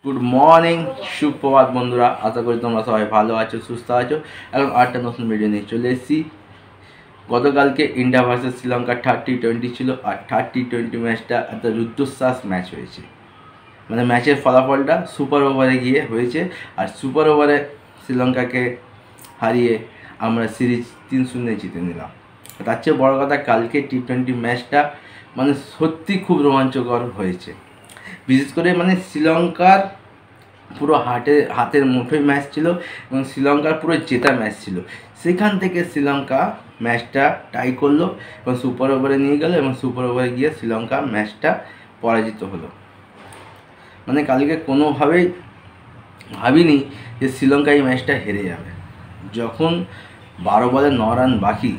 Good morning, সুপ্রভাত বন্ধুরা। আশা করি তোমরা সবাই ভালো আছো, সুস্থ আছো। এবং আরেকটা নতুন ভিডিও নিয়ে চলে এসেছি। গতকালকে ইন্ডিয়া ভার্সেস শ্রীলঙ্কা 30-20 ছিল, আর 30-20 ম্যাচটা একটা রুদ্ধশ্বাস ম্যাচ হয়েছে। মানে ম্যাচের ফলাফলটা সুপার ওভারে গিয়ে হয়েছে, আর সুপার ওভারে শ্রীলঙ্কাকে হারিয়ে আমরা সিরিজ 3-0 জিতে নিলাম। তার চেয়ে বড় কথা, কালকে টি-20 ম্যাচটা মানে সত্যি খুব রোমাঞ্চকর হয়েছে। বিশেষ করে মানে শ্রীলঙ্কার পুরো হাতের মুঠোয় ম্যাচ ছিল এবং শ্রীলঙ্কার পুরো জেতা ম্যাচ ছিল। সেখান থেকে শ্রীলঙ্কা ম্যাচটা টাই করলো এবং সুপার ওভারে নিয়ে গেল, এবং সুপার ওভারে গিয়ে শ্রীলঙ্কা ম্যাচটা পরাজিত হলো। মানে কালকে কোনোভাবেই ভাবিনি যে শ্রীলঙ্কা এই ম্যাচটা হেরে যাবে। যখন 12 বলে 9 রান বাকি,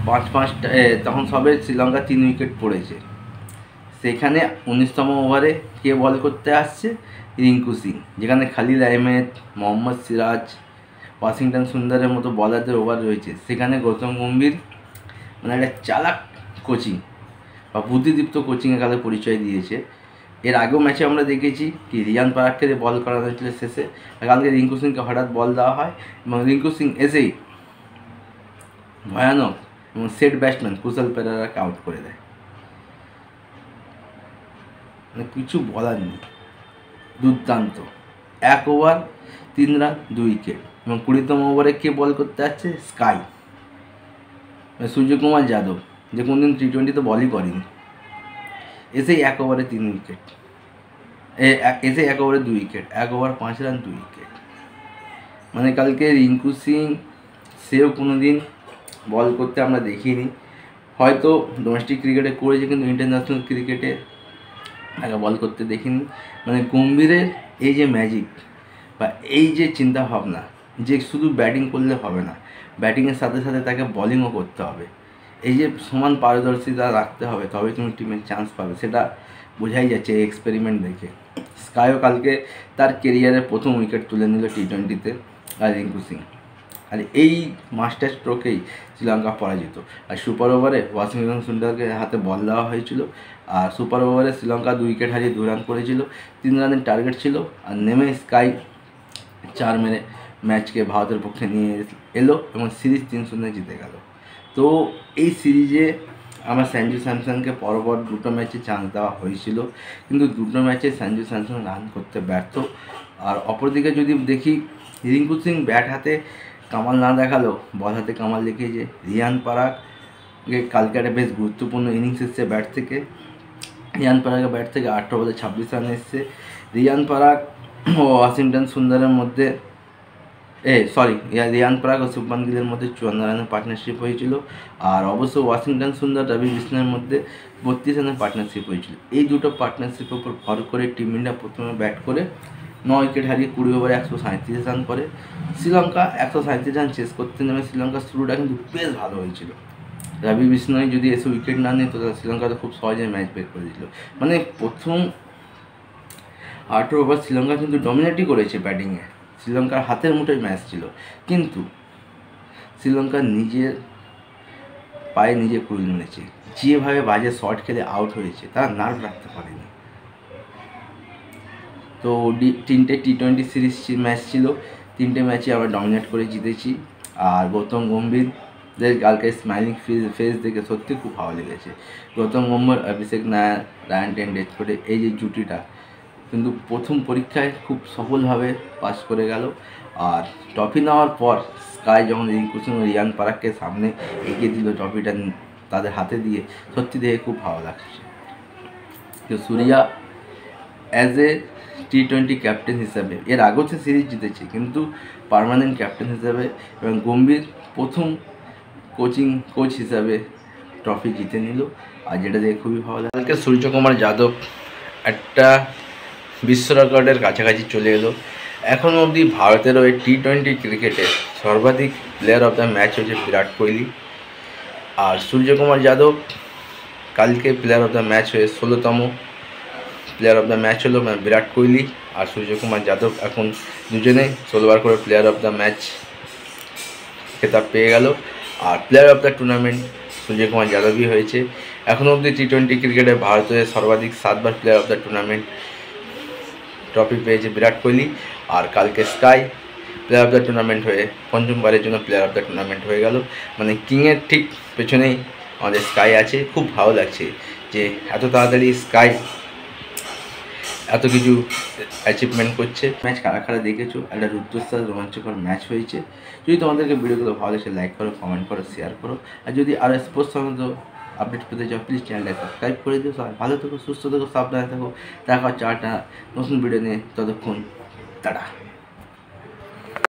5-5টা তখন সবে শ্রীলঙ্কা 3 উইকেট পড়েছে। সেখানে 19তম ওভারে কে বল করতে আসছে? রিঙ্কু সিং। যেখানে খালিদ আহমেদ, মোহাম্মদ সিরাজ, ওয়াশিংটন সুন্দরের মতো বলারদের ওভার রয়েছে, সেখানে গৌতম গম্ভীর মানে একটা চালাক কোচিং বা বুদ্ধিদীপ্ত কোচিংয়ে কালে পরিচয় দিয়েছে। এর আগেও ম্যাচে আমরা দেখেছি কি রিয়ান পারাককে বল করানো হয়েছিল শেষে, আর কালকে রিঙ্কু সিংকে হঠাৎ বল দেওয়া হয় এবং রিঙ্কু সিং এসেই ভয়ানক এবং সেট ব্যাটসম্যান কুশল পেরেরাকে আউট করে দেয়। মানে কিছু বলার নেই, দুর্দান্ত। 1 ওভার 3 রান 2 উইকেট। এবং 20তম ওভারে কে বল করতে আসছে? স্কাই, সূর্যকুমার যাদব, যে কোনদিন টি-20তে বলই করেনি, এসেই 1 ওভারে 3 উইকেট, এসে 1 ওভারে 2 উইকেট, 1 ওভার 5 রান 2 উইকেট। মানে কালকে রিঙ্কু সিং সেও কোনো দিন বল করতে আমরা দেখিনি। হয়তো ডোমেস্টিক ক্রিকেটে করেছে, কিন্তু ইন্টারন্যাশনাল ক্রিকেটে তাকে বল করতে দেখিনি। মানে গম্ভীরের এই যে ম্যাজিক বা এই যে চিন্তাভাবনা, যে শুধু ব্যাটিং করলে হবে না, ব্যাটিংয়ের সাথে সাথে তাকে বলিংও করতে হবে, এই যে সমান পারদর্শিতা রাখতে হবে, তবে তুমি টিমের চান্স পাবে, সেটা বোঝাই যাচ্ছে এই এক্সপেরিমেন্ট দেখে। স্কাইও কালকে তার কেরিয়ারের প্রথম উইকেট তুলে নিল টি-20তে, আর রিঙ্কু সিং। আর এই মাস্টার স্ট্রোকেই শ্রীলঙ্কা পরাজিত। আর সুপার ওভারে ওয়াশিংটন সুন্দরকে হাতে বল দেওয়া হয়েছিল, আর সুপার ওভারে শ্রীলঙ্কা 2 উইকেট হারিয়ে 2 রান করেছিল। 3 রানের টার্গেট ছিল, আর নেমে স্কাই 4 মেরে ম্যাচকে ভারতের পক্ষে নিয়ে এলো এবং সিরিজ 3-0 জিতে গেল। তো এই সিরিজে আমার সঞ্জু স্যামসনকে পরপর 2টো ম্যাচে চান্স দেওয়া হয়েছিল, কিন্তু 2টো ম্যাচে সঞ্জু স্যামসন রান করতে ব্যর্থ। আর অপরদিকে যদি দেখি, রিঙ্কু সিং ব্যাট হাতে কামাল না দেখালেও বল হাতে কামাল দেখিয়েছে। রিয়ান পারাগকে কালকে একটা বেশ গুরুত্বপূর্ণ ইনিংস এসছে ব্যাট থেকে। রিয়ান পারাগের ব্যাট থেকে 18 বলে 26 রান এসছে। রিয়ান পারাগ ও ওয়াশিংটন সুন্দরের মধ্যে রিয়ান পারাগ ও শুভমান গিলের মধ্যে 54 রানের পার্টনারশিপ হয়েছিল। আর অবশ্য ওয়াশিংটন সুন্দর রবি বিষ্ণয়ের মধ্যে 32 রানের পার্টনারশিপ হয়েছিল। এই দুটো পার্টনারশিপের উপর ভর করে টিম ইন্ডিয়া প্রথমে ব্যাট করে 9 উইকেট হারিয়ে 20 ওভারে 137 রান করে। শ্রীলঙ্কা 137 রান চেস করতে নেমে শ্রীলঙ্কার শুরুটা কিন্তু বেশ ভালো হয়েছিল। রবি বিষ্ণয় যদি এসে উইকেট না নিত, তাহলে শ্রীলঙ্কা তো খুব সহজে ম্যাচ বের করে দিল। মানে প্রথম 18 ওভার শ্রীলঙ্কা কিন্তু ডমিনেটই করেছে ব্যাটিংয়ে। শ্রীলঙ্কার হাতের মুঠোয় ম্যাচ ছিল, কিন্তু শ্রীলঙ্কা নিজের পায়ে নিজে কুড়ুল মেরেছে। যেভাবে বাজে শট খেলে আউট হয়েছে, তারা নার্ভ রাখতে পারেনি। তো 3টে টি-20 সিরিজ ম্যাচ ছিল, 3টে ম্যাচে আমরা ডমিনেট করে জিতেছি। আর গৌতম গম্ভীরদের কালকে স্মাইলিং ফেস দেখে সত্যি খুব ভালো লেগেছে। গৌতম গম্ভীর, অভিষেক নায়ার, রায়ান টেন্ডুলকার, এই যে জুটিটা কিন্তু প্রথম পরীক্ষায় খুব সফলভাবে পাস করে গেল। আর ট্রফি নেওয়ার পর স্কাই যখন রিঙ্কু সিং ও রিয়ান পারাগকে সামনে এগিয়ে দিল ট্রফিটা তাদের হাতে দিয়ে, সত্যি দেখে খুব ভালো লাগছে। তো সূর্যা অ্যাজ এ টি-20 ক্যাপ্টেন হিসাবে, এর আগেও সে সিরিজ জিতেছে, কিন্তু পার্মানেন্ট ক্যাপ্টেন হিসাবে, এবং গম্ভীর প্রথম কোচ হিসাবে ট্রফি জিতে নিল, আর যেটা দেখে খুবই ভালো লাগে। কালকে সূর্যকুমার যাদব একটা বিশ্ব রেকর্ডের কাছাকাছি চলে এলো। এখন অবধি ভারতেরও এই টি-20 ক্রিকেটে সর্বাধিক প্লেয়ার অফ দ্য ম্যাচ হচ্ছে বিরাট কোহলি, আর সূর্যকুমার যাদব কালকে প্লেয়ার অফ দ্য ম্যাচ হয়ে 16তম প্লেয়ার অফ দ্য ম্যাচ হলো বিরাট কোহলি আর সূর্যকুমার যাদব। এখন দুজনেই 16বার করে প্লেয়ার অফ দ্য ম্যাচ খেতাব পেয়ে গেল। আর player of the tournament Suryakumar যাদবই হয়েছে। এখনও অবধি টি-20 ক্রিকেটে ভারতের সর্বাধিক 7বার player of the tournament trophy পেয়েছে বিরাট কোহলি। আর কালকে SKY player of the tournament হয়ে পঞ্চমবারের জন্য প্লেয়ার অফ দ্য টুর্নামেন্ট হয়ে গেল। মানে কিংয়ের ঠিক পেছনেই আমাদের স্কাই আছে। খুব ভালো লাগছে যে এত তাড়াতাড়ি স্কাই এত কিছু অ্যাচিভমেন্ট করছে। ম্যাচ কারা কারা দেখেছো, একটা রুদ্ধশ্বাস রোমাঞ্চকর ম্যাচ হয়েছে। যদি তোমাদেরকে ভিডিওগুলো ভালো লাগছে লাইক করো, কমেন্ট করো, শেয়ার করো। আর যদি আরও স্পোর্টস সম্বন্ধে আপডেট পেতে চাও প্লিজ চ্যানেলটা সাবস্ক্রাইব করে দিও। সবাই ভালো থেকো, সুস্থ থেকো, সাবধানে থাকো। দেখা হচ্ছে একটা নতুন ভিডিও নিয়ে, ততক্ষণ টাটা।